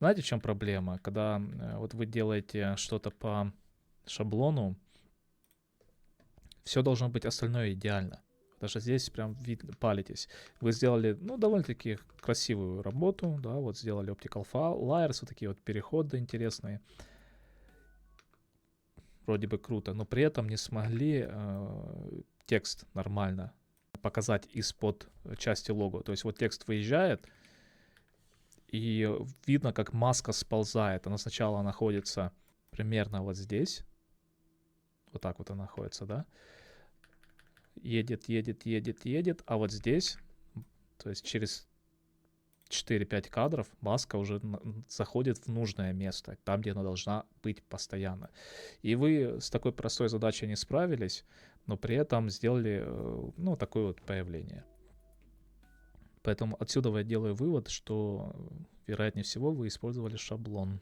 Знаете, в чем проблема? Когда вот вы делаете что-то по шаблону, все должно быть остальное идеально. Даже здесь прям видно, палитесь. Вы сделали, ну, довольно-таки красивую работу, да, вот сделали optical layers, вот такие вот переходы интересные. Вроде бы круто, но при этом не смогли текст нормально показать из-под части лого. То есть вот текст выезжает, и видно, как маска сползает. Она сначала находится примерно вот здесь. Вот так вот она находится, да? Едет, едет, едет, едет. А вот здесь, то есть через 4-5 кадров, маска уже заходит в нужное место, там, где она должна быть постоянно. И вы с такой простой задачей не справились, но при этом сделали, ну, такое вот появление. Поэтому отсюда я делаю вывод, что, вероятнее всего, вы использовали шаблон.